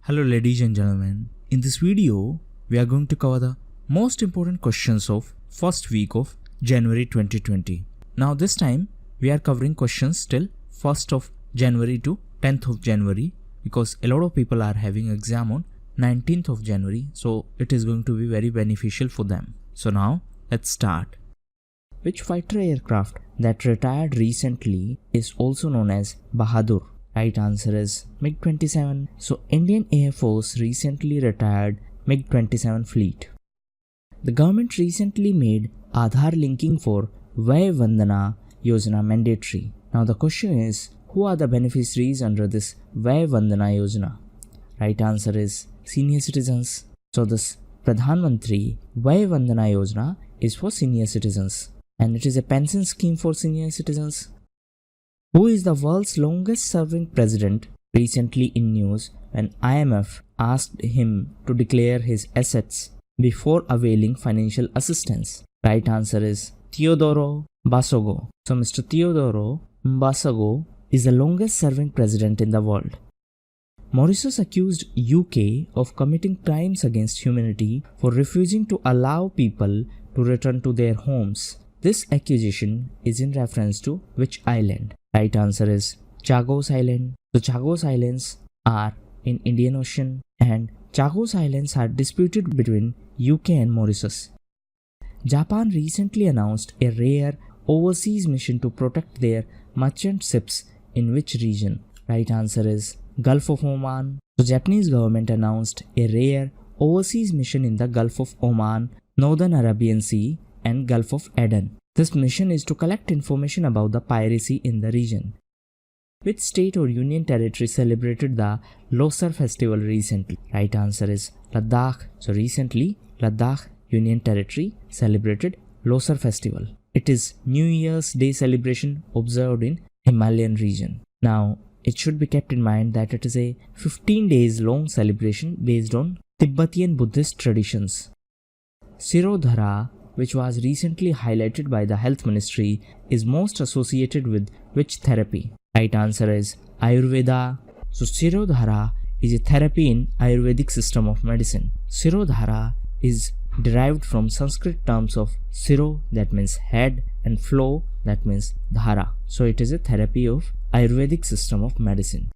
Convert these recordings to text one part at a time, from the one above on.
Hello ladies and gentlemen, in this video we are going to cover the most important questions of first week of January 2020. Now this time we are covering questions till 1st of January to 10th of January because a lot of people are having exam on 19th of January, so it is going to be very beneficial for them. So now let's start. Which fighter aircraft that retired recently is also known as Bahadur? Right answer is MiG-27. So Indian Air Force recently retired MiG-27 fleet. The government recently made Aadhaar linking for Vay Vandana Yojana mandatory. Now the question is, who are the beneficiaries under this Vay Vandana Yojana? Right answer is senior citizens. So this Pradhan Mantri Vay Vandana Yojana is for senior citizens and it is a pension scheme for senior citizens. Who is the world's longest serving president? Recently in news when IMF asked him to declare his assets before availing financial assistance. Right answer is Theodoro Basava. So Mr. Theodoro Basava is the longest serving president in the world. Mauritius accused UK of committing crimes against humanity for refusing to allow people to return to their homes. This accusation is in reference to which island? Right answer is Chagos Island. The Chagos Islands are in Indian Ocean and Chagos Islands are disputed between UK and Mauritius. Japan recently announced a rare overseas mission to protect their merchant ships in which region? Right answer is Gulf of Oman. The Japanese government announced a rare overseas mission in the Gulf of Oman, Northern Arabian Sea and Gulf of Aden. This mission is to collect information about the piracy in the region. Which state or union territory celebrated the Losar festival recently? Right answer is Ladakh. So recently, Ladakh Union Territory celebrated Losar festival. It is New Year's Day celebration observed in Himalayan region. Now, it should be kept in mind that it is a 15 days long celebration based on Tibetan Buddhist traditions. Shirodhara, which was recently highlighted by the Health Ministry, is most associated with which therapy? Right answer is Ayurveda. So Shirodhara is a therapy in Ayurvedic system of medicine. Shirodhara is derived from Sanskrit terms of Shiro, that means head, and flow, that means dhara. So it is a therapy of Ayurvedic system of medicine.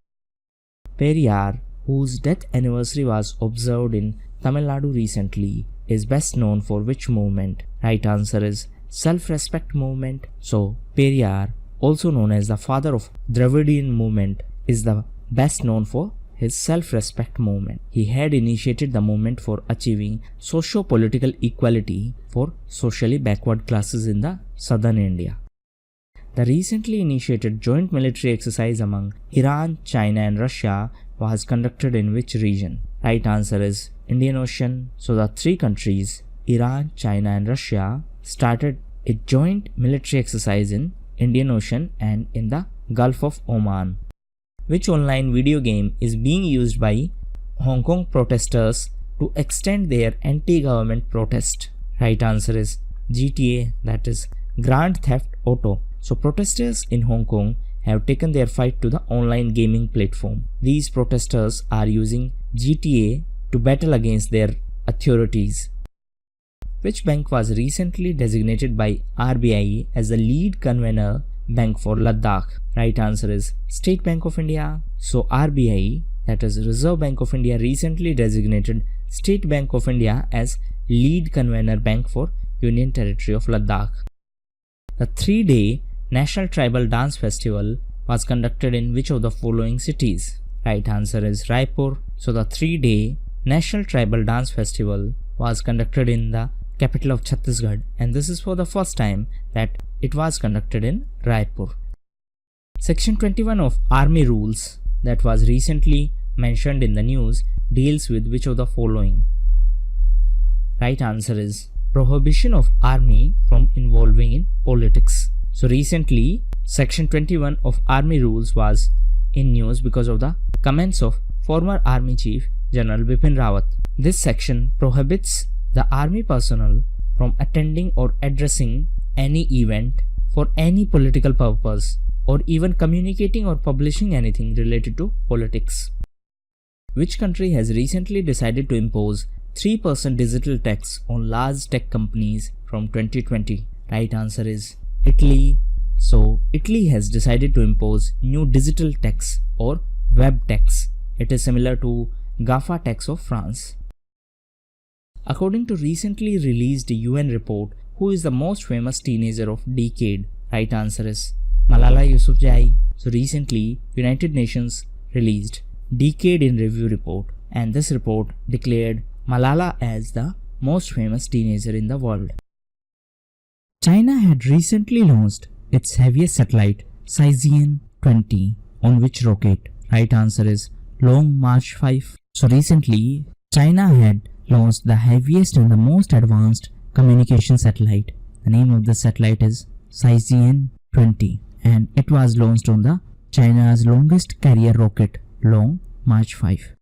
Periyar, whose death anniversary was observed in Tamil Nadu recently, is best known for which movement? Right answer is self-respect movement. So Periyar, also known as the father of Dravidian movement, is the best known for his self-respect movement. He had initiated the movement for achieving socio-political equality for socially backward classes in the southern India. The recently initiated joint military exercise among Iran, China and Russia was conducted in which region? Right answer is Indian Ocean. So the three countries, Iran, China and Russia, started a joint military exercise in Indian Ocean and in the Gulf of Oman. Which online video game is being used by Hong Kong protesters to extend their anti-government protest? Right answer is GTA, that is Grand Theft Auto. So protesters in Hong Kong have taken their fight to the online gaming platform. These protesters are using GTA to battle against their authorities. Which bank was recently designated by RBI as the lead convener bank for Ladakh? Right answer is State Bank of India. So RBI, that is Reserve Bank of India, recently designated State Bank of India as lead convener bank for Union Territory of Ladakh. The 3-day National Tribal Dance Festival was conducted in which of the following cities? Right answer is Raipur. So the 3-day National Tribal Dance Festival was conducted in the capital of Chhattisgarh, and this is for the first time that it was conducted in Raipur. Section 21 of Army Rules that was recently mentioned in the news deals with which of the following? Right answer is prohibition of army from involving in politics. So recently Section 21 of Army Rules was in news because of the comments of former Army Chief General Bipin Rawat. This section prohibits the army personnel from attending or addressing any event for any political purpose or even communicating or publishing anything related to politics. Which country has recently decided to impose 3% digital tax on large tech companies from 2020? Right answer is Italy. So Italy has decided to impose new digital tax or web tax. It is similar to GAFA tax of France. According to recently released UN report, who is the most famous teenager of decade? Right answer is Malala Yousafzai. So recently, United Nations released Decade in Review report, and this report declared Malala as the most famous teenager in the world. China had recently launched its heaviest satellite, Shijian 20, on which rocket? Right answer is Long March 5. So recently, China had launched the heaviest and the most advanced communication satellite. The name of the satellite is Shijian 20, and it was launched on the China's longest carrier rocket, Long March 5.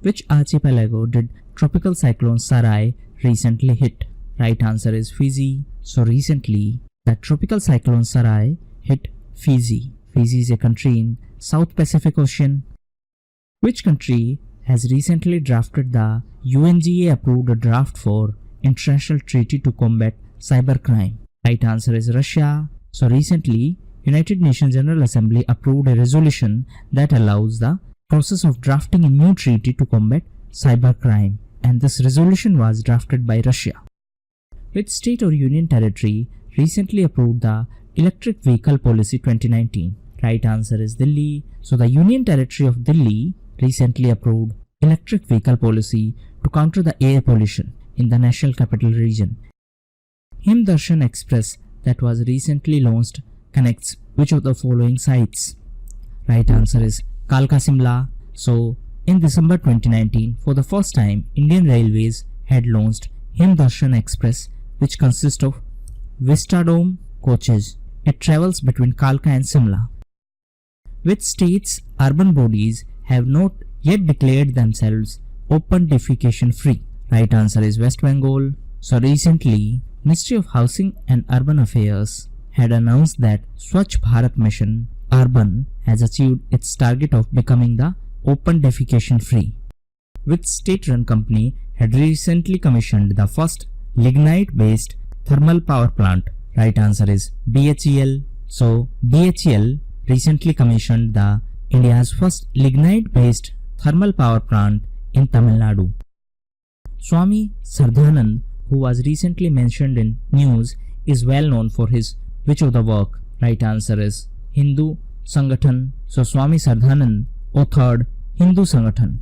Which archipelago did tropical cyclone Sarai recently hit? Right answer is Fiji. So recently, the tropical cyclone Sarai hit Fiji. Fiji is a country in South Pacific Ocean. Which country has recently drafted the UNGA approved draft for international treaty to combat cybercrime? Right answer is Russia. So recently, United Nations General Assembly approved a resolution that allows the process of drafting a new treaty to combat cybercrime, and this resolution was drafted by Russia. Which state or union territory recently approved the Electric Vehicle Policy 2019? Right answer is Delhi. So the Union Territory of Delhi recently approved Electric Vehicle Policy to counter the air pollution in the National Capital Region. Himdarshan Express that was recently launched connects which of the following sites? Right answer is Kalka Simla. So in December 2019, for the first time, Indian Railways had launched Himdarshan Express, which consists of Vistadome coaches. It travels between Kalka and Simla. Which states' urban bodies have not yet declared themselves open defecation free? Right answer is West Bengal. So recently, Ministry of Housing and Urban Affairs had announced that Swachh Bharat Mission Urban has achieved its target of becoming the open defecation free. Which state-run company had recently commissioned the first lignite-based thermal power plant? Right answer is BHEL. So BHEL recently commissioned the India's first lignite-based thermal power plant in Tamil Nadu. Swami Sardhanand, who was recently mentioned in news, is well known for his which of the work? Right answer is Hindu Sangathan. So Swami Sardhanand authored Hindu Sangathan.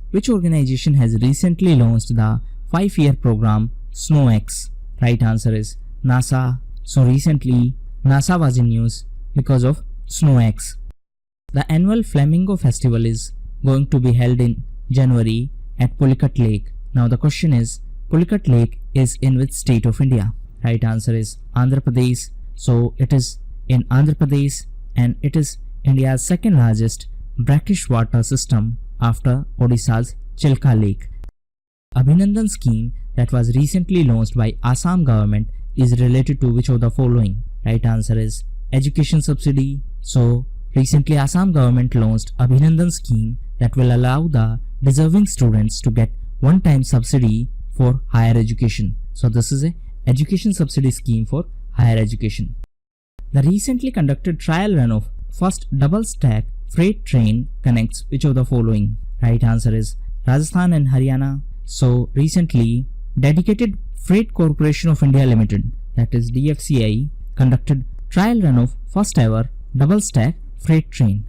Which organization has recently launched the 5-year program SNOWX? Right answer is NASA. So recently, NASA was in news because of SNOWX. The annual Flamingo Festival is going to be held in January at Pulicat Lake. Now the question is, Pulicat Lake is in which state of India? Right answer is Andhra Pradesh. So it is in Andhra Pradesh, and it is India's second largest brackish water system after Odisha's Chilka Lake. Abhinandan scheme that was recently launched by Assam government is related to which of the following? Right answer is education subsidy. So recently Assam government launched Abhinandan scheme that will allow the deserving students to get one-time subsidy for higher education. So this is a education subsidy scheme for higher education. The recently conducted trial run of first double-stack freight train connects which of the following? Right answer is Rajasthan and Haryana. So recently, Dedicated Freight Corporation of India Limited, that is DFCI, conducted trial run of first ever double-stack freight train.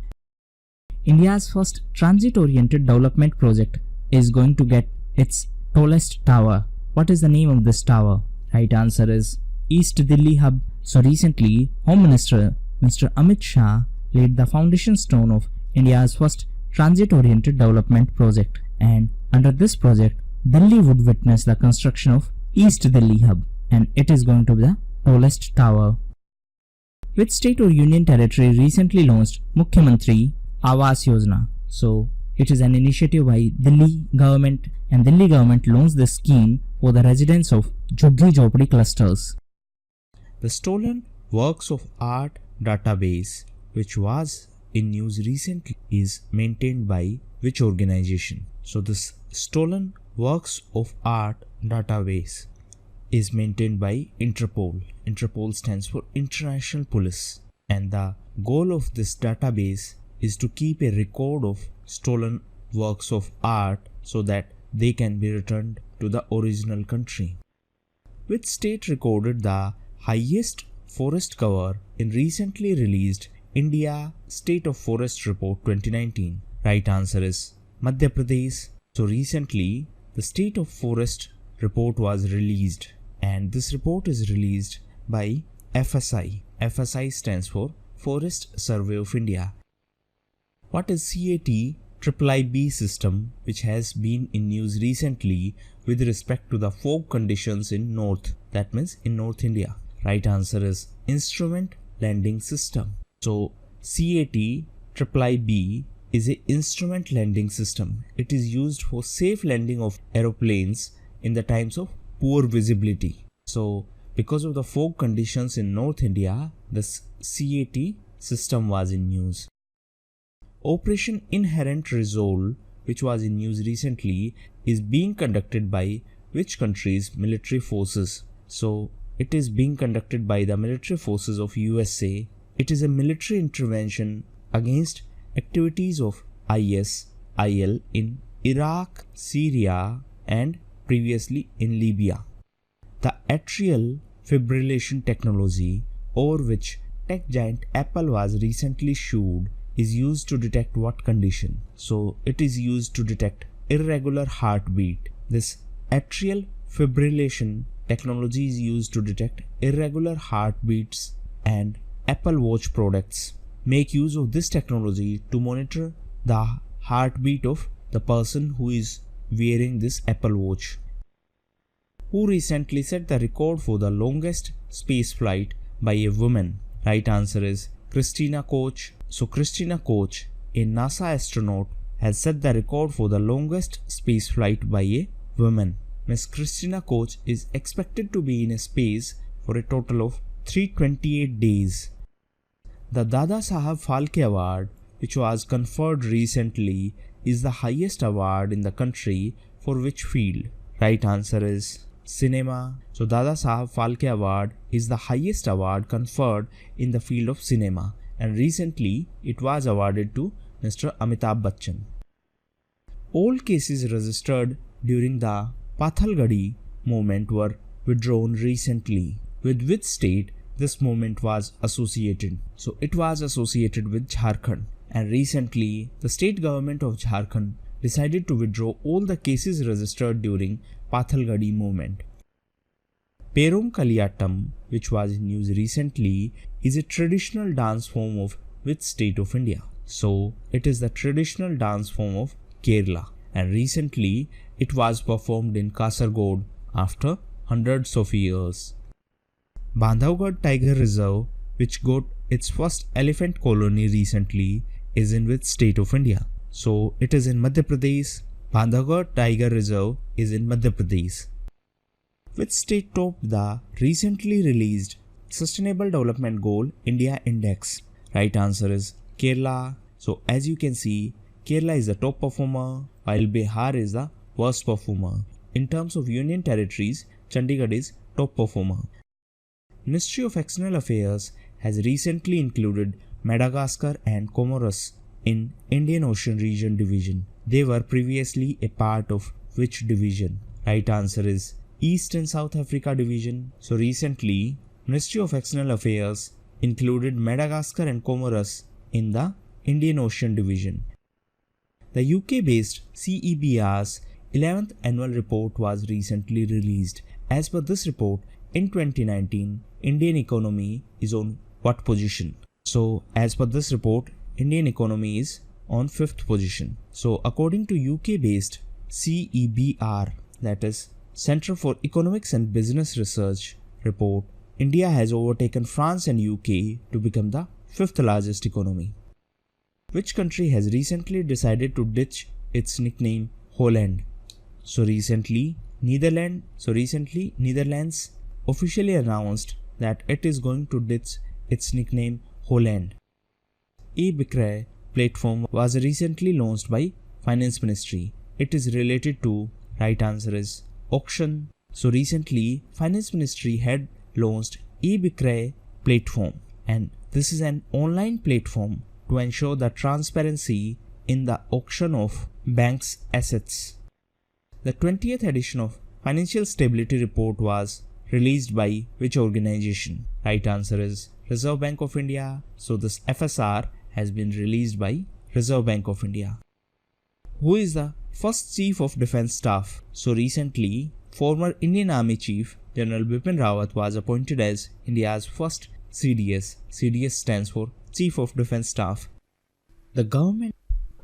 India's first transit-oriented development project is going to get its tallest tower. What is the name of this tower? Right answer is East Delhi Hub. So recently, Home Minister Mr. Amit Shah laid the foundation stone of India's first transit-oriented development project, and under this project, Delhi would witness the construction of East Delhi Hub, and it is going to be the tallest tower. Which state or union territory recently launched Mukhyamantri Awas Yojana? So it is an initiative by Delhi government, and Delhi government launched this scheme for the residents of Jhuggi Jhopadi clusters. The stolen works of art database, which was in news recently is maintained by which organization? So this stolen works of art database is maintained by Interpol. Interpol stands for International Police, and the goal of this database is to keep a record of stolen works of art so that they can be returned to the original country. Which state recorded the highest forest cover in recently released India State of Forest Report 2019? Right answer is Madhya Pradesh. So recently the State of Forest report was released, and this report is released by FSI. FSI stands for Forest Survey of India. What is CAT-IIIB system, which has been in news recently with respect to the fog conditions in North, that means in North India? Right answer is Instrument Landing System. So CAT-IIIB is an instrument landing system. It is used for safe landing of aeroplanes in the times of poor visibility. So because of the fog conditions in North India, the CAT system was in news. Operation Inherent Resolve, which was in news recently, is being conducted by which country's military forces? So it is being conducted by the military forces of USA. It is a military intervention against activities of ISIL in Iraq, Syria, and previously in Libya. The atrial fibrillation technology, over which tech giant Apple was recently sued, is used to detect what condition? So it is used to detect irregular heartbeat. This atrial fibrillation technology is used to detect irregular heartbeats, and Apple Watch products make use of this technology to monitor the heartbeat of the person who is wearing this Apple Watch. Who recently set the record for the longest space flight by a woman? Right answer is Christina Koch. So Christina Koch, a NASA astronaut, has set the record for the longest space flight by a woman. Miss Christina Koch is expected to be in space for a total of 328 days. The Dadasaheb Phalke Award, which was conferred recently, is the highest award in the country for which field? Right answer is cinema. So Dadasaheb Phalke Award is the highest award conferred in the field of cinema, and recently it was awarded to Mr. Amitabh Bachchan. All cases registered during the Pathalgadi movement were withdrawn recently. With which state this movement was associated? So it was associated with Jharkhand, and recently the state government of Jharkhand decided to withdraw all the cases registered during Pathalgadi movement. Perum Kaliyattam, which was in news recently, is a traditional dance form of which state of India? So it is the traditional dance form of Kerala, and recently it was performed in Kasaragod after hundreds of years. Bandhavgarh Tiger Reserve, which got its first elephant colony recently, is in which state of India? So it is in Madhya Pradesh. Bandhavgarh Tiger Reserve is in Madhya Pradesh. Which state topped the recently released Sustainable Development Goal India Index? Right answer is Kerala. So as you can see, Kerala is the top performer while Bihar is the worst performer. In terms of union territories, Chandigarh is top performer. Ministry of External Affairs has recently included Madagascar and Comoros in Indian Ocean Region Division. They were previously a part of which division? Right answer is East and South Africa Division. So recently, Ministry of External Affairs included Madagascar and Comoros in the Indian Ocean Division. The UK-based CEB's 11th annual report was recently released. As per this report, in 2019, Indian economy is on what position? So as per this report, Indian economy is on 5th position. So according to UK-based CEBR, that is Center for Economics and Business Research report, India has overtaken France and UK to become the 5th largest economy. Which country has recently decided to ditch its nickname Holland? So recently Netherlands officially announced that it is going to ditch its nickname Holland. EBCRA platform was recently launched by Finance Ministry? It is related to, right answer is auction. So recently Finance Ministry had launched EBCRA platform, and this is an online platform to ensure the transparency in the auction of banks' assets. The 20th edition of Financial Stability Report was released by which organization? Right answer is Reserve Bank of India. So this FSR has been released by Reserve Bank of India. Who is the first Chief of Defence Staff? So recently, former Indian Army Chief General Bipin Rawat was appointed as India's first CDS. CDS stands for Chief of Defence Staff. The government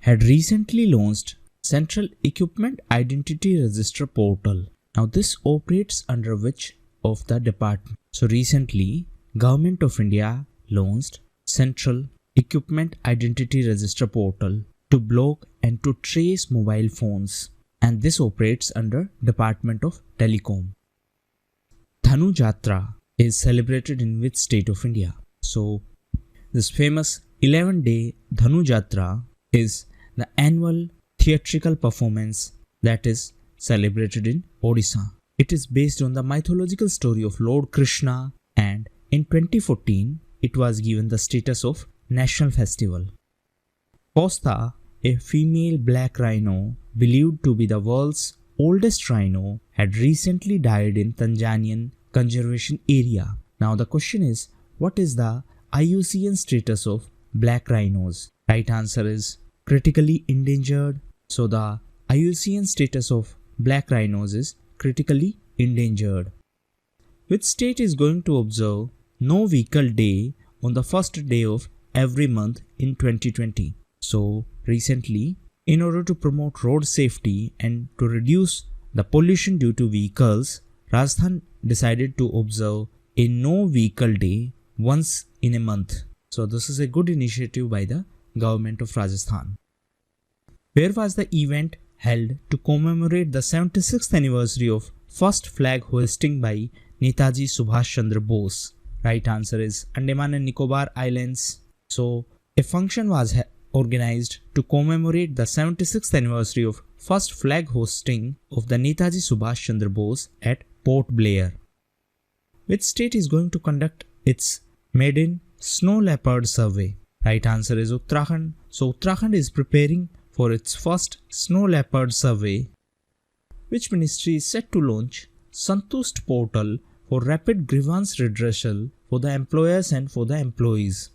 had recently launched Central Equipment Identity Register portal. Now this operates under which of the department? So recently, Government of India launched Central Equipment Identity Register portal to block and to trace mobile phones, and this operates under Department of Telecom. Dhanu Jatra is celebrated in which state of India? So this famous 11-day Dhanu Jatra is the annual theatrical performance that is celebrated in Odisha. It is based on the mythological story of Lord Krishna, and in 2014 it was given the status of national festival. Costa, a female black rhino believed to be the world's oldest rhino, had recently died in Tanzanian conservation area. Now the question is, what is the IUCN status of black rhinos? Right answer is critically endangered. So the IUCN status of black rhinos is critically endangered. Which state is going to observe No Vehicle Day on the first day of every month in 2020? So recently, in order to promote road safety and to reduce the pollution due to vehicles, Rajasthan decided to observe a No Vehicle Day once in a month. So this is a good initiative by the government of Rajasthan. Where was the event held to commemorate the 76th anniversary of first flag hoisting by Netaji Subhash Chandra Bose? Right answer is Andaman and Nicobar Islands. So a function was organized to commemorate the 76th anniversary of first flag hosting of the Netaji Subhash Chandra Bose at Port Blair. Which state is going to conduct its maiden snow leopard survey? Right answer is Uttarakhand. So Uttarakhand is preparing for its first snow leopard survey. Which ministry is set to launch Santust portal for rapid grievance redressal for the employers and for the employees?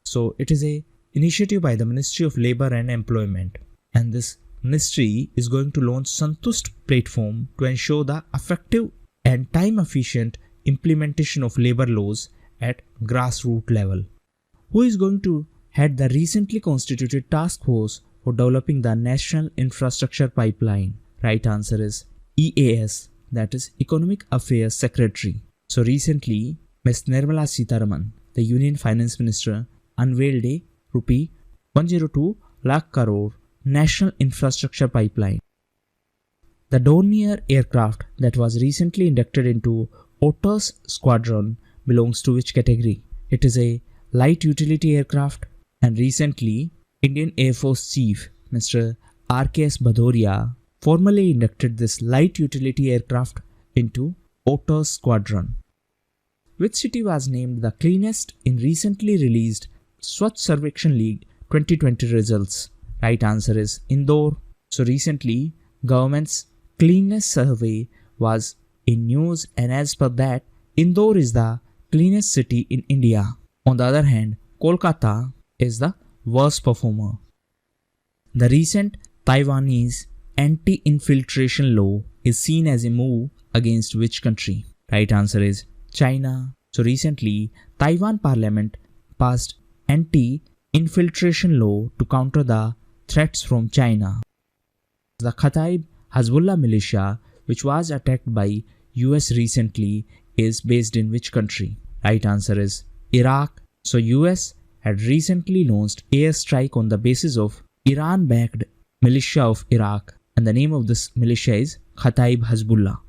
So it is a initiative by the Ministry of Labour and Employment, and this ministry is going to launch Santust platform to ensure the effective and time efficient implementation of labour laws at grassroots level. Who is going to head the recently constituted task force for developing the National Infrastructure Pipeline? Right answer is EAS, that is Economic Affairs Secretary. So recently, Ms. Nirmala Sitharaman, the Union Finance Minister, unveiled a Rupee 102 lakh crore National Infrastructure Pipeline. The Dornier aircraft that was recently inducted into Otters Squadron belongs to which category? It is a light utility aircraft, and recently Indian Air Force Chief Mr. RKS Bhadoria formally inducted this light utility aircraft into Otters Squadron. Which city was named the cleanest in recently released Swachh Sarvekshan League 2020 results? Right answer is Indore. So recently, government's cleanness survey was in news, and as per that, Indore is the cleanest city in India. On the other hand, Kolkata is the worst performer. The recent Taiwanese anti-infiltration law is seen as a move against which country? Right answer is China. So recently, Taiwan Parliament passed anti-infiltration law to counter the threats from China. The Kataib Hezbollah militia, which was attacked by US recently, is based in which country? Right answer is Iraq. So US had recently launched airstrike on the basis of Iran-backed militia of Iraq, and the name of this militia is Kataib Hezbollah.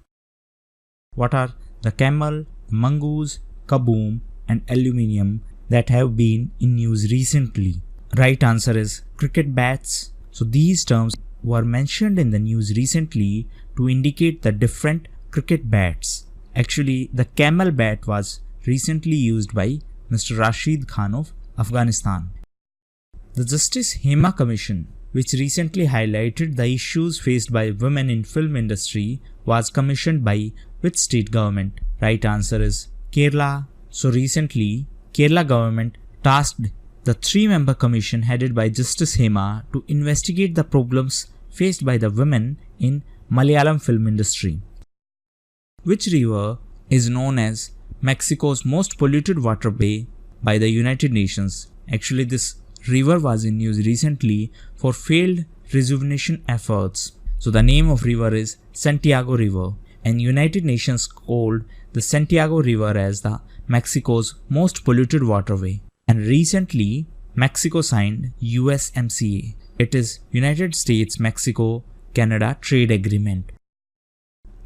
What are the camel, mongoose, kaboom and aluminium that have been in news recently? Right answer is cricket bats. So these terms were mentioned in the news recently to indicate the different cricket bats. Actually, the camel bat was recently used by Mr. Rashid Khan of Afghanistan. The Justice Hema Commission, which recently highlighted the issues faced by women in film industry, was commissioned by which state government? Right answer is Kerala. So recently, Kerala government tasked the 3-member commission headed by Justice Hema to investigate the problems faced by the women in Malayalam film industry. Which river is known as Mexico's most polluted waterway by the United Nations? Actually, this river was in news recently for failed rejuvenation efforts. So the name of river is Santiago River, and United Nations called the Santiago River as the Mexico's most polluted waterway. And recently, Mexico signed USMCA. It is United States-Mexico-Canada Trade Agreement.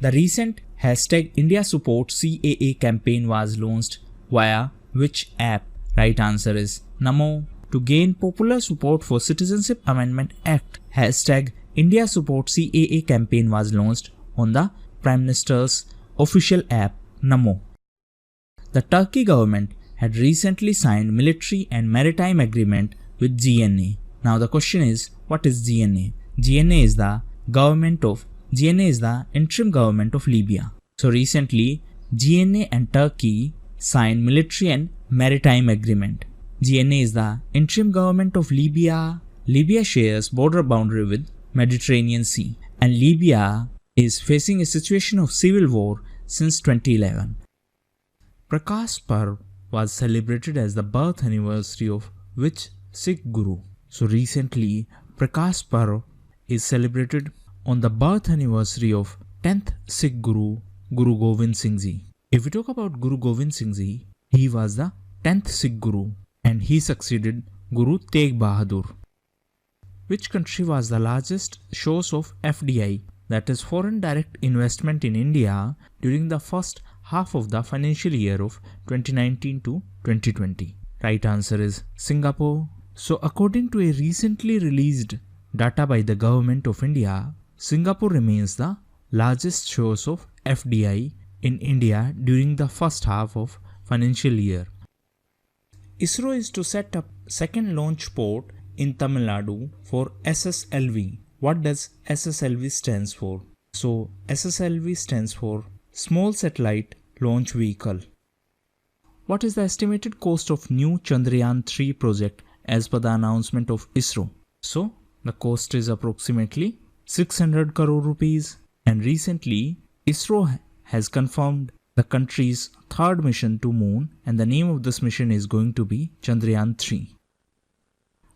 The recent hashtag India Support CAA campaign was launched via which app? Right answer is Namo. To gain popular support for Citizenship Amendment Act, hashtag India Support CAA campaign was launched on the Prime Minister's official app Namo. The Turkey government had recently signed military and maritime agreement with GNA. Now the question is, what is GNA? GNA is the interim government of Libya. So recently, GNA and Turkey signed military and maritime agreement. GNA is the interim government of Libya. Libya shares border boundary with Mediterranean Sea, and Libya is facing a situation of civil war since 2011. Prakash Parv was celebrated as the birth anniversary of which Sikh Guru? So recently, Prakash Parv is celebrated on the birth anniversary of 10th Sikh Guru, Guru Gobind Singh Ji. If we talk about Guru Gobind Singh Ji, he was the 10th Sikh Guru and he succeeded Guru Tegh Bahadur. Which country was the largest source of FDI, that is foreign direct investment in India during the first half of the financial year of 2019 to 2020? Right answer is Singapore. So according to a recently released data by the Government of India, Singapore remains the largest source of FDI in India during the first half of financial year. ISRO is to set up second launch port in Tamil Nadu for SSLV. What does SSLV stands for? So SSLV stands for Small Satellite Launch Vehicle. What is the estimated cost of new Chandrayaan-3 project as per the announcement of ISRO? So the cost is approximately 600 crore rupees, and recently ISRO has confirmed the country's third mission to moon, and the name of this mission is going to be Chandrayaan-3.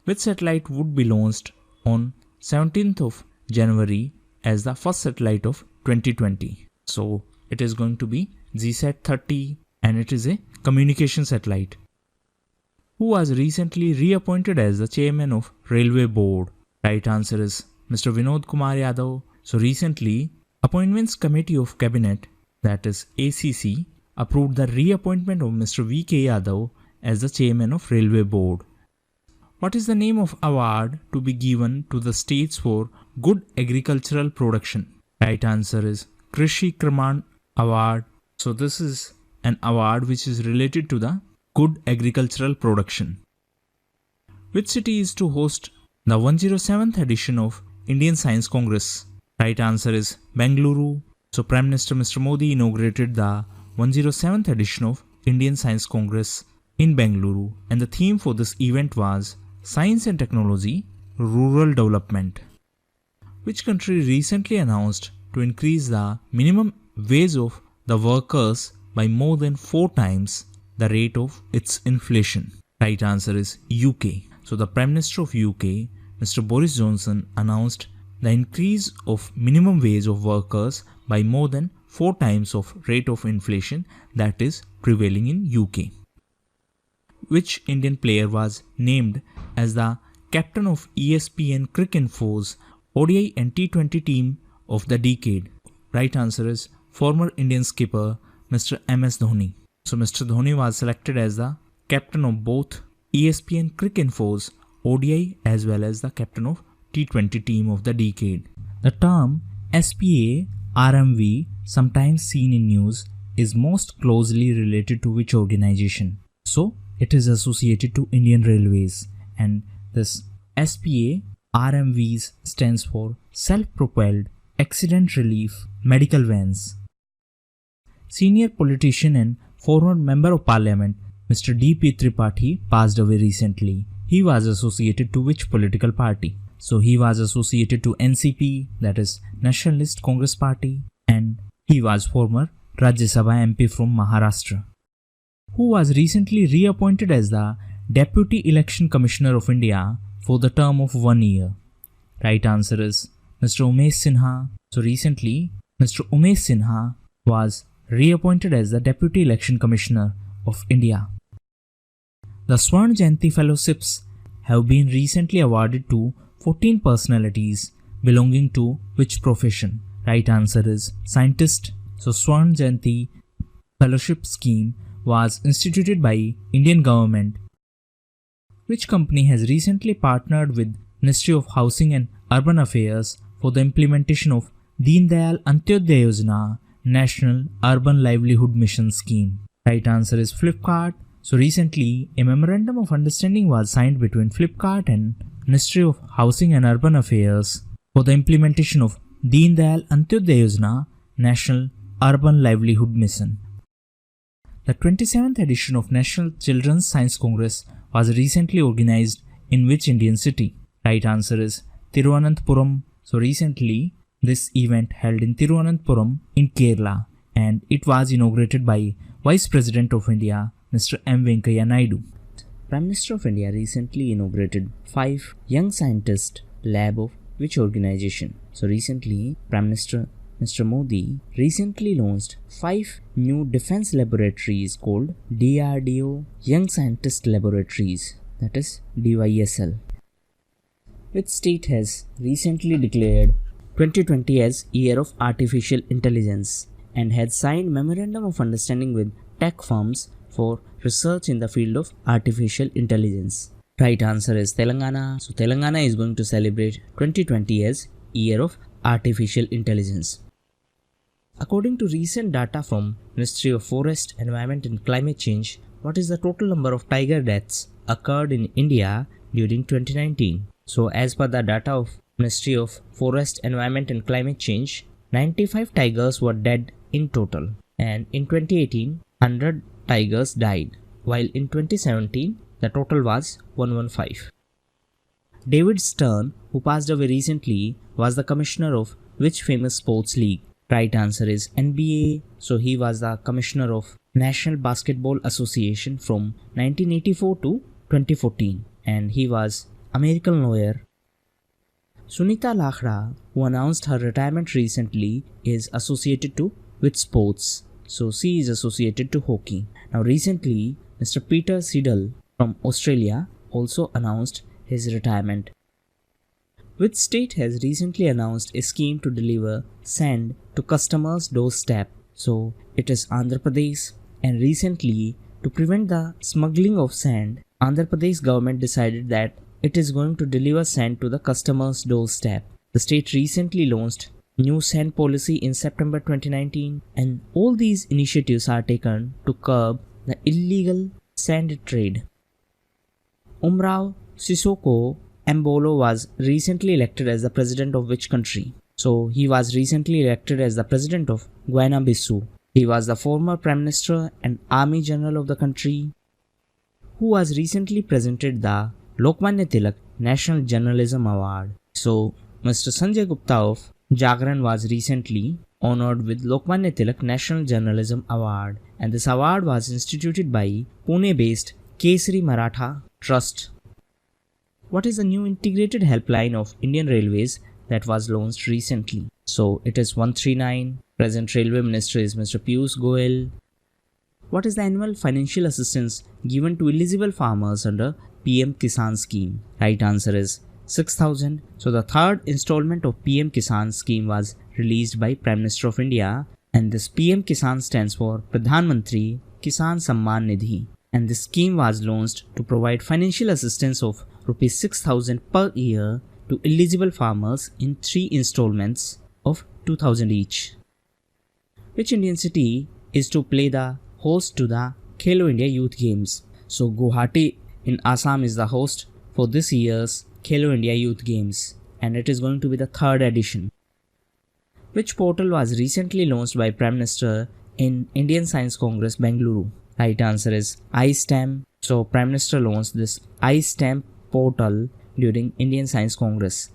Which satellite would be launched on 17th of January as the first satellite of 2020? So it is going to be GSAT-30, and it is a communication satellite. Who was recently reappointed as the chairman of Railway Board? Right answer is Mr. Vinod Kumar Yadav. So recently, Appointments Committee of Cabinet, that is ACC, approved the reappointment of Mr. V.K. Yadav as the chairman of Railway Board. What is the name of award to be given to the states for good agricultural production? Right answer is Krishi Kraman Award. So this is an award which is related to the good agricultural production. Which city is to host the 107th edition of Indian Science Congress? Right answer is Bengaluru. So Prime Minister Mr. Modi inaugurated the 107th edition of Indian Science Congress in Bengaluru, and the theme for this event was Science and Technology, Rural Development. Which country recently announced to increase the minimum wage of the workers by more than 4 times the rate of its inflation? Right answer is UK. So the Prime Minister of UK, Mr. Boris Johnson, announced the increase of minimum wage of workers by more than 4 times of rate of inflation that is prevailing in UK. Which Indian player was named as the captain of ESPNcricinfo's ODI and T20 team of the decade? Right answer is former Indian skipper Mr. MS Dhoni. So Mr. Dhoni was selected as the captain of both ESPNcricinfo's ODI as well as the captain of T20 team of the decade. The term SPA RMV, sometimes seen in news, is most closely related to which organization? So it is associated to Indian Railways, and this SPA RMVs stands for Self-Propelled Accident Relief Medical Vans. Senior politician and former Member of Parliament Mr. DP3 Party passed away recently. He was associated to which political party? So he was associated to NCP, that is Nationalist Congress Party, and he was former Rajya Sabha MP from Maharashtra. Who was recently reappointed as the Deputy Election Commissioner of India for the term of 1 year? Right answer is Mr. Ohmae Sinha. So recently, Mr. Ohmae Sinha was reappointed as the Deputy Election Commissioner of India. The Swarn Jayanti Fellowships have been recently awarded to 14 personalities belonging to which profession? Right answer is scientist. So Swarn Jayanti Fellowship scheme was instituted by Indian government. Which company has recently partnered with Ministry of Housing and Urban Affairs for the implementation of Deen Dayal Antyodaya Yojana National Urban Livelihood Mission scheme? Right answer is Flipkart. So recently, a memorandum of understanding was signed between Flipkart and Ministry of Housing and Urban Affairs for the implementation of Deen Dayal Antyodaya Yojana National Urban Livelihood Mission. The 27th edition of National Children's Science Congress was recently organized in which Indian city? Right answer is Thiruvananthapuram. So recently, this event held in Thiruvananthapuram in Kerala, and it was inaugurated by Vice President of India Mr. M. Venkaiah Naidu. Prime Minister of India recently inaugurated 5 Young Scientist Lab of which organization? So recently, Prime Minister Mr. Modi recently launched 5 new defense laboratories called DRDO Young Scientist Laboratories, that is DYSL. Which state has recently declared 2020 as Year of Artificial Intelligence and had signed Memorandum of Understanding with tech firms for research in the field of artificial intelligence? Right answer is Telangana. So Telangana is going to celebrate 2020 as Year of Artificial Intelligence. According to recent data from Ministry of Forest, Environment and Climate Change, what is the total number of tiger deaths occurred in India during 2019? So as per the data of Ministry of Forest, Environment and Climate Change, 95 tigers were dead in total, and in 2018, 100 tigers died, while in 2017, the total was 115. David Stern, who passed away recently, was the commissioner of which famous sports league? Right answer is NBA. So he was the commissioner of National Basketball Association from 1984 to 2014, and he was American lawyer. Sunita Lara, who announced her retirement recently, is associated to which sports? So she is associated to hockey. Now recently, Mr. Peter Siddle from Australia also announced his retirement. Which state has recently announced a scheme to deliver sand to customers' doorstep? So it is Andhra Pradesh. And recently, to prevent the smuggling of sand, Andhra Pradesh government decided that it is going to deliver sand to the customer's doorstep. The state recently launched new sand policy in September 2019, and all these initiatives are taken to curb the illegal sand trade. Umrao Sisoko Embolo was recently elected as the president of which country? So he was recently elected as the president of Guinea-Bissau. He was the former prime minister and army general of the country, who was recently presented the Lokmanya Tilak National Journalism Award. So Mr. Sanjay Gupta of Jagran was recently honored with Lokmanya Tilak National Journalism Award, and this award was instituted by Pune-based Kesari Maratha Trust. What is the new integrated helpline of Indian Railways that was launched recently? So it is 139. Present Railway Minister is Mr. Piyush Goyal. What is the annual financial assistance given to eligible farmers under PM Kisan scheme? Right answer is 6,000. So the third installment of PM Kisan scheme was released by Prime Minister of India, and this PM Kisan stands for Pradhan Mantri Kisan Samman Nidhi, and this scheme was launched to provide financial assistance of Rs 6,000 per year to eligible farmers in 3 installments of 2,000 each. Which Indian city is to play the host to the Khelo India Youth Games? So Guwahati in Assam is the host for this year's Khelo India Youth Games, and it is going to be the 3rd edition. Which portal was recently launched by Prime Minister in Indian Science Congress, Bengaluru? Right answer is iStamp. So Prime Minister launched this iStamp portal during Indian Science Congress.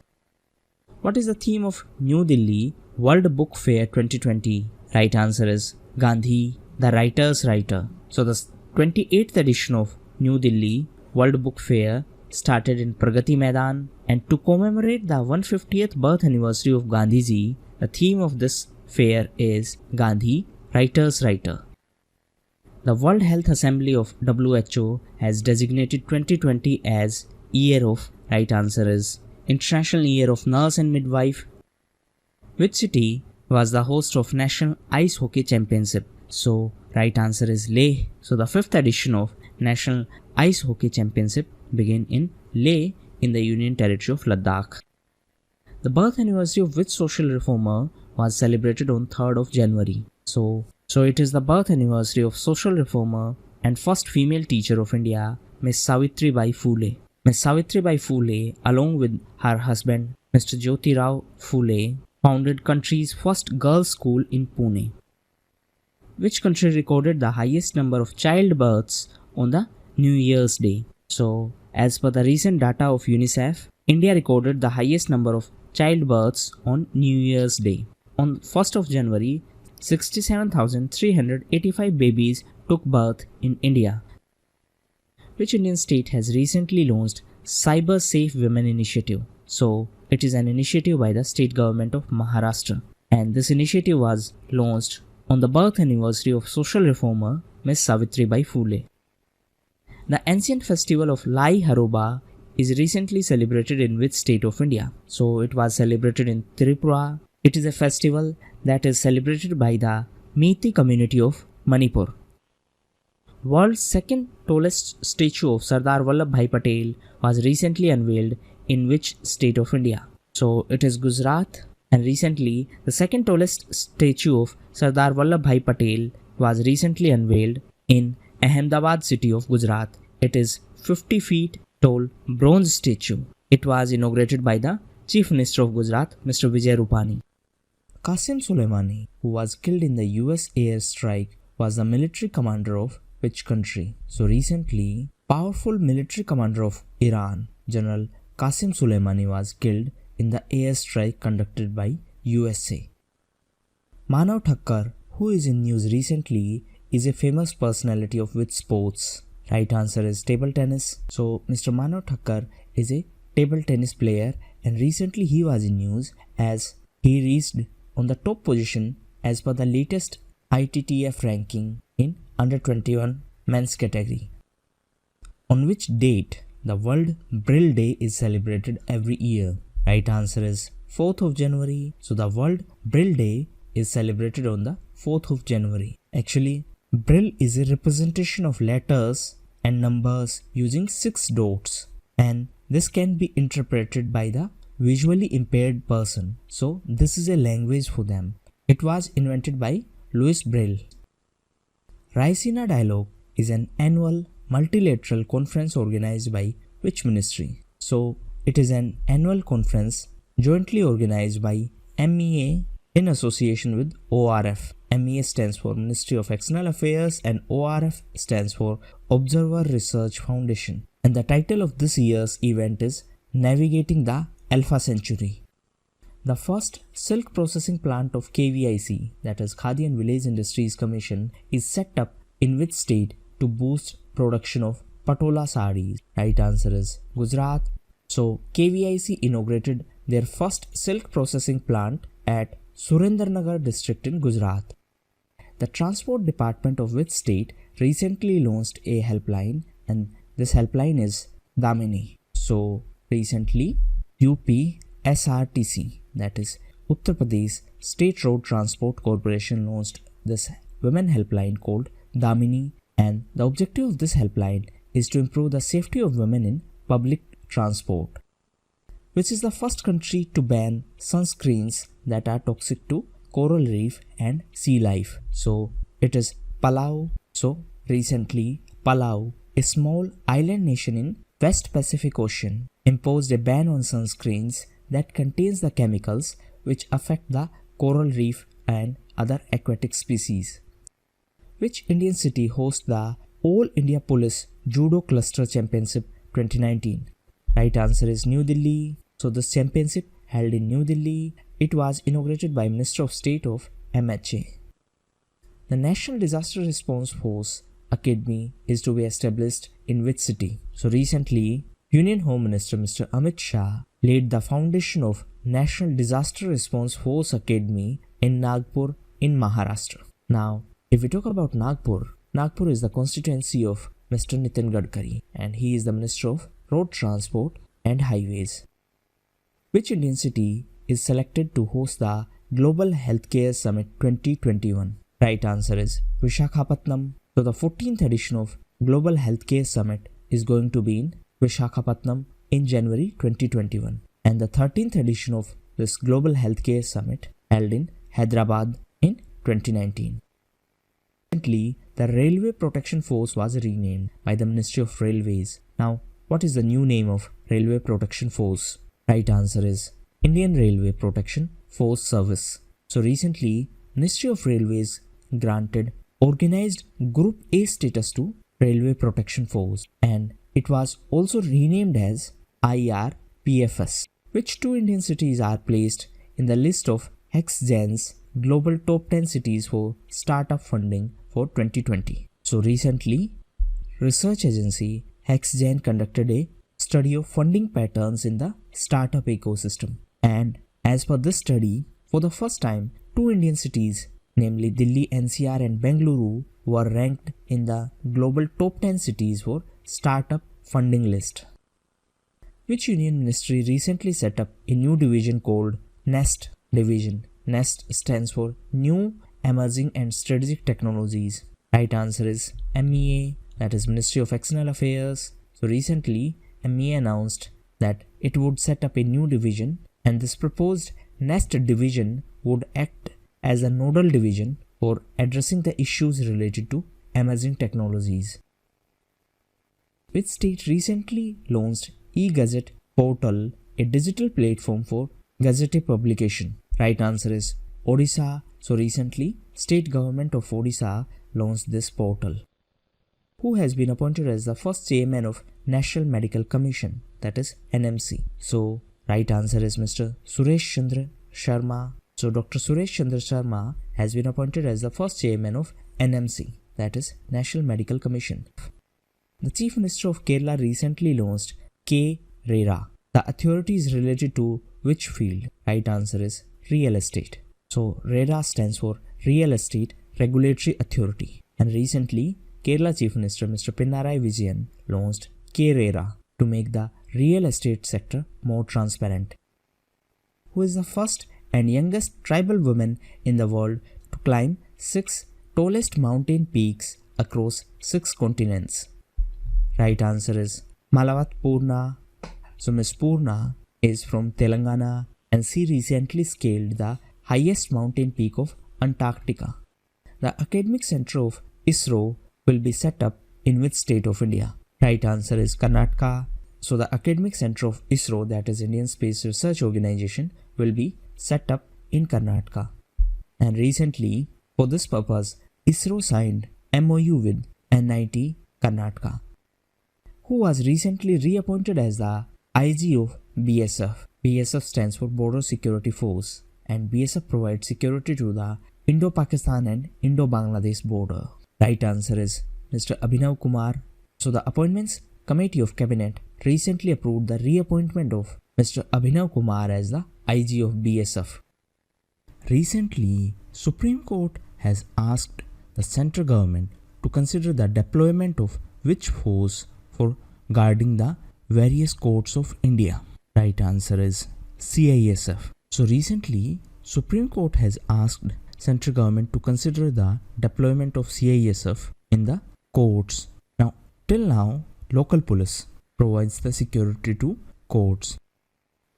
What is the theme of New Delhi World Book Fair 2020? Right answer is Gandhi, the writer's writer. So the 28th edition of New Delhi World Book Fair started in Pragati Maidan, and to commemorate the 150th birth anniversary of Gandhiji, the theme of this fair is Gandhi, writer's writer. The World Health Assembly of WHO has designated 2020 as Year of, right answer is International Year of Nurse and Midwife. Which city was the host of National Ice Hockey Championship? So right answer is Leh. So the 5th edition of National Ice Hockey Championship began in Leh in the Union Territory of Ladakh. The birth anniversary of which social reformer was celebrated on 3rd of January? So it is the birth anniversary of social reformer and first female teacher of India, Miss Savitribai Phule. Miss Savitribai Phule, along with her husband, Mr. Jyotirao Phule, founded country's first girls' school in Pune. Which country recorded the highest number of childbirths on the New Year's Day? So, as per the recent data of UNICEF, India recorded the highest number of childbirths on New Year's Day. On 1st of January, 67,385 babies took birth in India. Which Indian state has recently launched Cyber Safe Women Initiative? So, it is an initiative by the state government of Maharashtra, and this initiative was launched on the birth anniversary of social reformer Miss Savitribai Phule. The ancient festival of Lai Haroba is recently celebrated in which state of India? So it was celebrated in Tripura. It is a festival that is celebrated by the Meitei community of Manipur. World's second tallest statue of Sardar Vallabhbhai Patel was recently unveiled in which state of India? So it is Gujarat, and recently the second tallest statue of Sardar Vallabhbhai Patel was recently unveiled in Ahmedabad city of Gujarat. It is 50 feet tall bronze statue. It was inaugurated by the Chief Minister of Gujarat, Mr. Vijay Rupani. Qasim Soleimani, who was killed in the US airstrike, was the military commander of which country? So recently, powerful military commander of Iran, General Qasim Soleimani, was killed in the airstrike conducted by USA. Mano Tucker, who is in news recently, is a famous personality of which sports? Right answer is table tennis. So Mr. Mano Tucker is a table tennis player, and recently he was in news as he reached on the top position as per the latest ITTF ranking in under 21 men's category. On which date the World Braille Day is celebrated every year? Right answer is 4th of January. So the World Braille Day is celebrated on the 4th of January. Actually, Braille is a representation of letters and numbers using 6 dots, and this can be interpreted by the visually impaired person. So this is a language for them. It was invented by Louis Braille. Raisina Dialogue is an annual multilateral conference organized by which ministry? So it is an annual conference jointly organized by MEA in association with ORF. MEA stands for Ministry of External Affairs and ORF stands for Observer Research Foundation. And the title of this year's event is Navigating the Alpha Century. The first silk processing plant of KVIC, that is Khadi and Village Industries Commission, is set up in which state to boost production of patola sarees? Right answer is Gujarat. So KVIC inaugurated their first silk processing plant at Surendranagar district in Gujarat. The Transport Department of which state recently launched a helpline, and this helpline is Damini. So recently UPSRTC, that is Uttar Pradesh State Road Transport Corporation, launched this women helpline called Damini, and the objective of this helpline is to improve the safety of women in public transport. Which is the first country to ban sunscreens that are toxic to coral reef and sea life? So it is Palau. So recently Palau, a small island nation in West Pacific Ocean, imposed a ban on sunscreens that contains the chemicals which affect the coral reef and other aquatic species. Which Indian city hosts the All India Police Judo Cluster Championship 2019? Right answer is New Delhi. So this championship held in New Delhi. It was inaugurated by Minister of State of MHA. The National Disaster Response Force Academy is to be established in which city? So recently, Union Home Minister Mr. Amit Shah laid the foundation of National Disaster Response Force Academy in Nagpur in Maharashtra. Now, if we talk about Nagpur, Nagpur is the constituency of Mr. Nitin Gadkari and he is the Minister of Road Transport and Highways. Which Indian city is selected to host the Global Healthcare Summit 2021? Right answer is Visakhapatnam. So the 14th edition of Global Healthcare Summit is going to be in Visakhapatnam in January 2021 and the 13th edition of this Global Healthcare Summit held in Hyderabad in 2019. Recently, the Railway Protection Force was renamed by the Ministry of Railways. Now, what is the new name of Railway Protection Force? Right answer is Indian Railway Protection Force Service. So recently, Ministry of Railways granted Organized Group A status to Railway Protection Force and it was also renamed as IRPFS. Which two Indian cities are placed in the list of HexGen's Global Top 10 Cities for Startup Funding for 2020? So recently, research agency HexGen conducted a study of funding patterns in the startup ecosystem and as per this study, for the first time, two Indian cities namely Delhi NCR and Bengaluru were ranked in the global top 10 cities for startup funding list. Which Union Ministry recently set up a new division called NEST division? NEST stands for New Emerging and Strategic Technologies. Right answer is MEA, that is Ministry of External Affairs. So recently MEA announced that it would set up a new division and this proposed NEST division would act as a nodal division for addressing the issues related to emerging technologies. Which state recently launched e-Gazette portal, a digital platform for Gazette publication? Right answer is Odisha. So recently, state government of Odisha launched this portal. Who has been appointed as the first chairman of National Medical Commission, that is NMC? So right answer is Mr. Suresh Chandra Sharma. So Dr. Suresh Chandra Sharma has been appointed as the first chairman of NMC, that is National Medical Commission. The Chief Minister of Kerala recently launched KRERA. The authority is related to which field? Right answer is real estate. So RERA stands for Real Estate Regulatory Authority. And recently, Kerala Chief Minister Mr. Pinarayi Vijayan launched KRERA to make the real estate sector more transparent. Who is the first and youngest tribal woman in the world to climb 6 tallest mountain peaks across 6 continents? Right answer is Malawat Purna. So Ms. Purna is from Telangana and she recently scaled the highest mountain peak of Antarctica. The academic center of ISRO will be set up in which state of India? Right answer is Karnataka. So the academic center of ISRO, that is Indian Space Research Organization, will be set up in Karnataka. And recently, for this purpose, ISRO signed MOU with NIT Karnataka. Who was recently reappointed as the IG of BSF? BSF stands for Border Security Force and BSF provides security to the Indo-Pakistan and Indo-Bangladesh border. Right answer is Mr. Abhinav Kumar. So the Appointments Committee of Cabinet recently approved the reappointment of Mr. Abhinav Kumar as the IG of BSF. Recently, Supreme Court has asked the central government to consider the deployment of which force for guarding the various courts of India. Right answer is CISF. So recently, Supreme Court has asked central government to consider the deployment of CISF in the courts. Now, till now, local police provides the security to courts.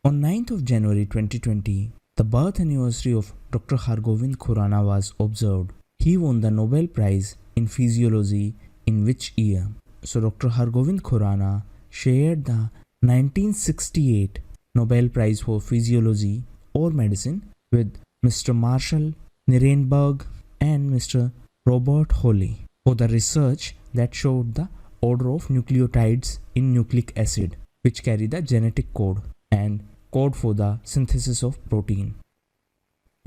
On 9th of January 2020, the birth anniversary of Dr. Hargobind Khurana was observed. He won the Nobel Prize in Physiology in which year? So Dr. Hargobind Khurana shared the 1968 Nobel Prize for Physiology or Medicine with Mr. Marshall Nirenberg and Mr. Robert Hawley for the research that showed the order of nucleotides in nucleic acid, which carry the genetic code and code for the synthesis of protein.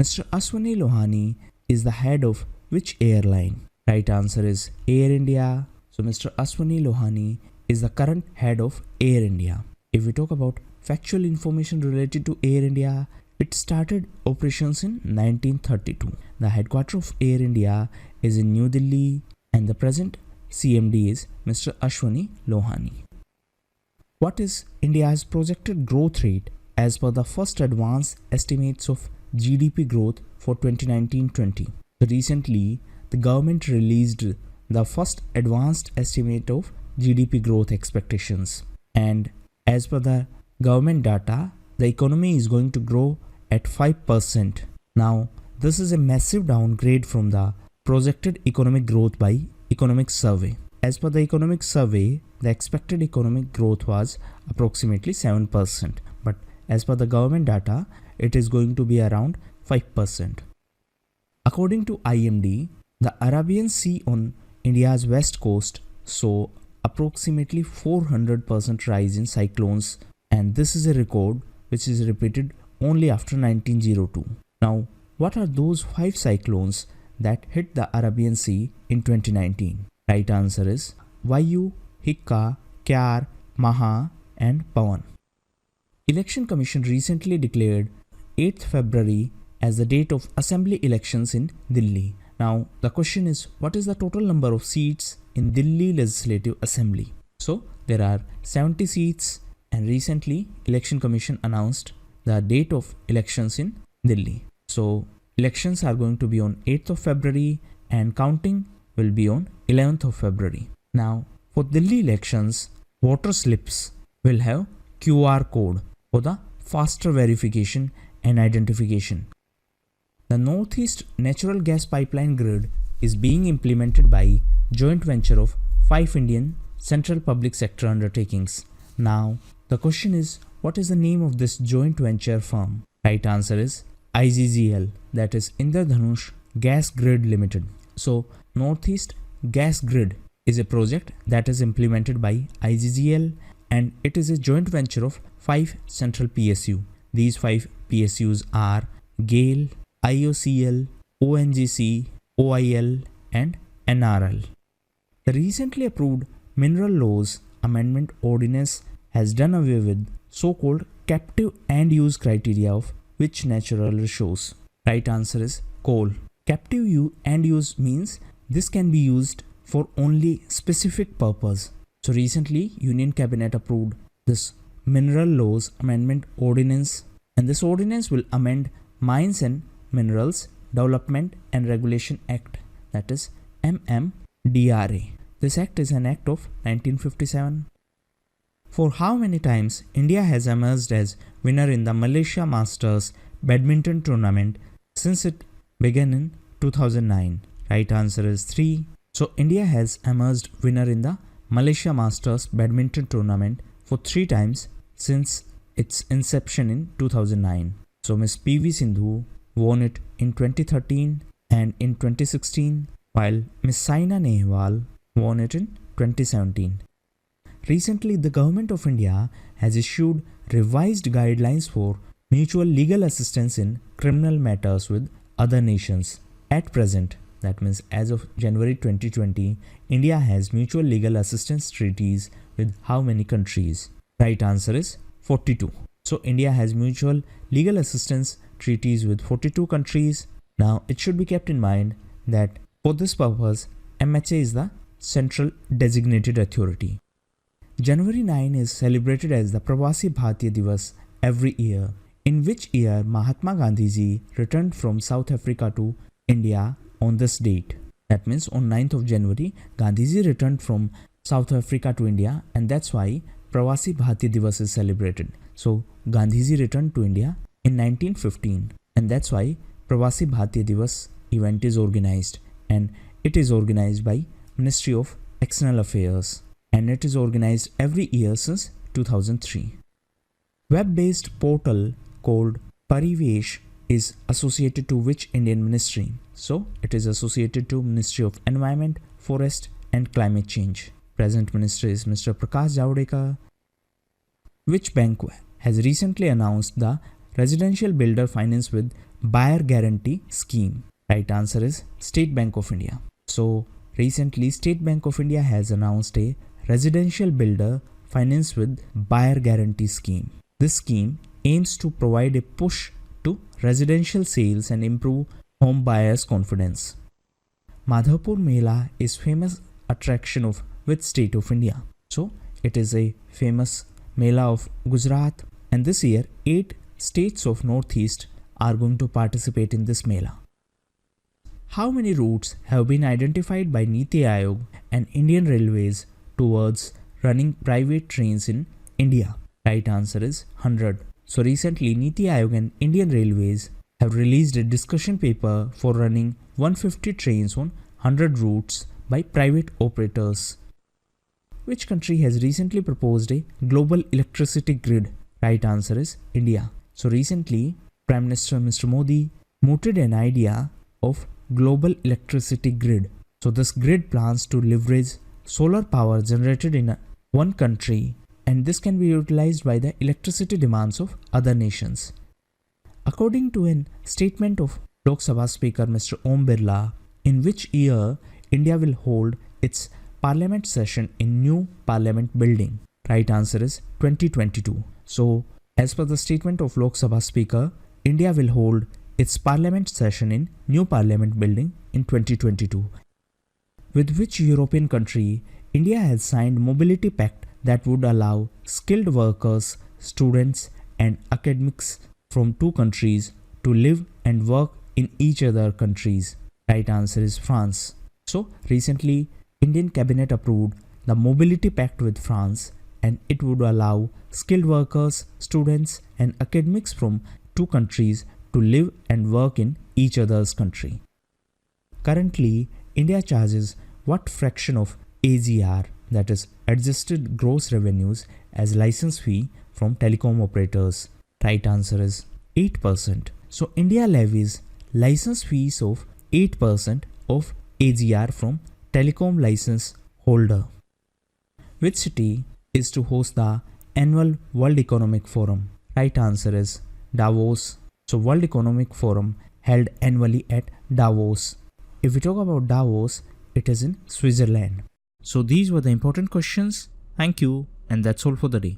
Mr. Ashwani Lohani is the head of which airline? Right answer is Air India. So Mr. Ashwani Lohani is the current head of Air India. If we talk about factual information related to Air India, it started operations in 1932. The headquarters of Air India is in New Delhi and the present CMD is Mr. Ashwani Lohani. What is India's projected growth rate as per the first advanced estimates of GDP growth for 2019-20? Recently, the government released the first advanced estimate of GDP growth expectations, and as per the government data, the economy is going to grow at 5%. Now, this is a massive downgrade from the projected economic growth by Economic Survey. As per the Economic Survey, the expected economic growth was approximately 7%, but as per the government data, it is going to be around 5%. According to IMD, the Arabian Sea on India's west coast saw approximately 400% rise in cyclones, and this is a record which is repeated only after 1902. Now, what are those 5 cyclones that hit the Arabian Sea in 2019? Right answer is Vayu, Hikka, Kyar, Maha and Pawan. Election Commission recently declared 8th February as the date of assembly elections in Delhi. Now, the question is, what is the total number of seats in Delhi Legislative Assembly? So, there are 70 seats, and recently Election Commission announced the date of elections in Delhi. So, elections are going to be on 8th of February and counting will be on 11th of February. Now, for Delhi elections, voter slips will have QR code for the faster verification and identification. The Northeast Natural Gas Pipeline Grid is being implemented by joint venture of 5 Indian central public sector undertakings. Now, the question is, what is the name of this joint venture firm? Right answer is IGGL, that is Indradhanush Gas Grid Limited. So, Northeast Gas Grid is a project that is implemented by IGGL and it is a joint venture of 5 central PSU. These 5 PSUs are GAIL, IOCL, ONGC, OIL and NRL. The recently approved Mineral Laws Amendment Ordinance has done away with so-called captive end use criteria of which natural resource? Right answer is coal. Captive end use means this can be used for only specific purpose. So recently Union Cabinet approved this Mineral Laws Amendment Ordinance, and this ordinance will amend Mines and Minerals Development and Regulation Act, that is MMDRA. This act is an act of 1957. For how many times India has emerged as winner in the Malaysia Masters Badminton Tournament since it began in 2009? Right answer is 3. So India has emerged winner in the Malaysia Masters Badminton Tournament for 3 times since its inception in 2009. So Miss PV Sindhu won it in 2013 and in 2016, while Miss Saina Nehwal won it in 2017. Recently, the Government of India has issued revised guidelines for mutual legal assistance in criminal matters with other nations. At present, that means as of January 2020, India has mutual legal assistance treaties with how many countries? Right answer is 42. So India has mutual legal assistance treaties with 42 countries. Now it should be kept in mind that for this purpose, MHA is the central designated authority. January 9 is celebrated as the Pravasi Bharatiya Divas every year, in which year Mahatma Gandhi ji returned from South Africa to India on this date. That means on 9th of January, Gandhi ji returned from South Africa to India, and that's why Pravasi Bharatiya Divas is celebrated? So Gandhiji returned to India in 1915, and that's why Pravasi Bharatiya Divas event is organized, and it is organized by Ministry of External Affairs, and it is organized every year since 2003. Web-based portal called Parivesh is associated to which Indian ministry? So it is associated to Ministry of Environment, Forest and Climate Change. Present minister is Mr. Prakash Javadekar. Which bank has recently announced the residential builder finance with buyer guarantee scheme? Right answer is State Bank of India. So recently State Bank of India has announced a residential builder finance with buyer guarantee scheme. This scheme aims to provide a push to residential sales and improve home buyers' confidence. Madhavpur Mela is famous attraction of which state of India? So it is a famous Mela of Gujarat, and this year 8 states of Northeast are going to participate in this Mela. How many routes have been identified by Niti Aayog and Indian Railways towards running private trains in India? Right answer is 100. So recently Niti Aayog and Indian Railways have released a discussion paper for running 150 trains on 100 routes by private operators. Which country has recently proposed a global electricity grid? Right answer is India. So recently Prime Minister Mr. Modi mooted an idea of global electricity grid. So this grid plans to leverage solar power generated in one country, and this can be utilized by the electricity demands of other nations. According to a statement of Lok Sabha Speaker Mr. Om Birla, in which year India will hold its parliament session in new parliament building? Right answer is 2022. So as per the statement of Lok Sabha Speaker, India will hold its parliament session in new parliament building in 2022. With which European country India has signed mobility pact that would allow skilled workers, students and academics from two countries to live and work in each other countries? Right answer is France. So recently Indian cabinet approved the mobility pact with France, and it would allow skilled workers, students and academics from two countries to live and work in each other's country. Currently, India charges what fraction of AGR, that is adjusted gross revenues, as license fee from telecom operators? Right answer is 8%. So India levies license fees of 8% of AGR from telecom license holder. Which city is to host the annual World Economic Forum? Right answer is Davos. So World Economic Forum held annually at Davos. If we talk about Davos, it is in Switzerland. So these were the important questions. Thank you, and that's all for the day.